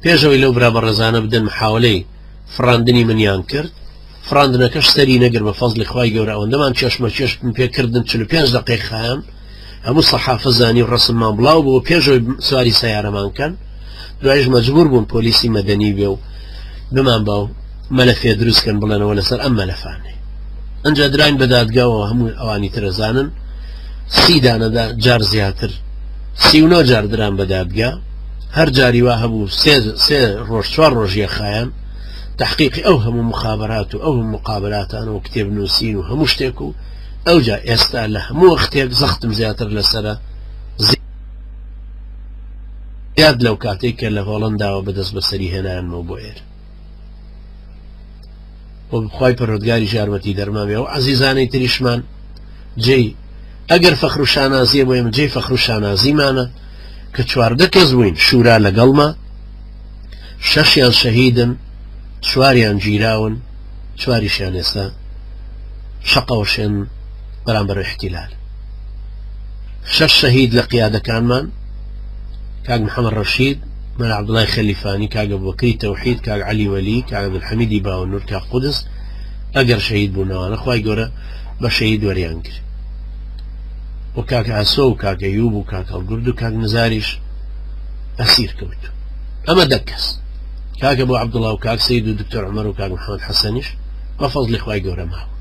پێشەوەی لەو برا بەڕێزانە بدەن محاولەی فڕاندنی منیان کرد فڕاندنەکەش سەری نەگر بە فەزلی خوای گەورە ئەوەندەمان چێشمە چێشتم پێکردن 45 دقیقەیان هەموو سەحافە زانی و ڕسممان بڵاو بوو پێشەوەی سواری سەیارەمان کەن دوایش مەجبور بوون پۆلیسی مەدەنی بێ و بمان باو مەلەفێ دروستکەن بڵێنەوە لەسەر ئەم مەلەفانەی ئەنجا دراین بە دادگاوەوە هەموو ئەوانی ترەزانن 30 دانەدا جار زیاتر 39 جار دران بە دادگا هەر جاری وا هەبوو 3 ڕۆژ 4 ڕۆژیە خایەن تحقیقی ئەو هەموو مخابرات و ئەو مقابلاتان و کتێب نووسین و هەموو شتێک و ئەوجا ئێستا لە هەموو شتێک زەختم زیاتر لەسرە زیاد لەو کاتێک کە لە هۆڵنداوە بەدەست بەسەری هێنانەوە بۆ ئێرە و بخوای پەروەردگاری یارمەتی دەرمامێ و عەزیزانەی تریشمان جێی ئەگەر فەخر و شانازیە بۆ ئێمە جێی فەخر و شانازیمانە کە 14 کەس بووین شورا لەگەڵمە 6یان شەهیدن 4یان گیراون 4یشیان ئێستا شەقەوەشێن بەرامبەر احتیلال 6 شەهید لە قیادەکانمان کاک محەممەد ڕەشید مەلا عەبدوڵای خەلیفانی کاک ئەبوبەکری تەوحید کاک عەلی وەلی کاک عەبدولحەمیدی باونور کاک قودس ئەگەر شەهید بوونەوانە خوای گەورە بە شەهید وەریان کرد و کاک عەسۆ و کاک ئەیوب و کاک هەڵگورد و کاک نزاریش ئەسیر کەوت ئەمە 10 کەس کاک ئەبوو عەبدوڵڵا و کاک سەید و دکتۆر عومەر و کاک محەممەد حەسەنیش بە فەزلی خوای گەورە ماوە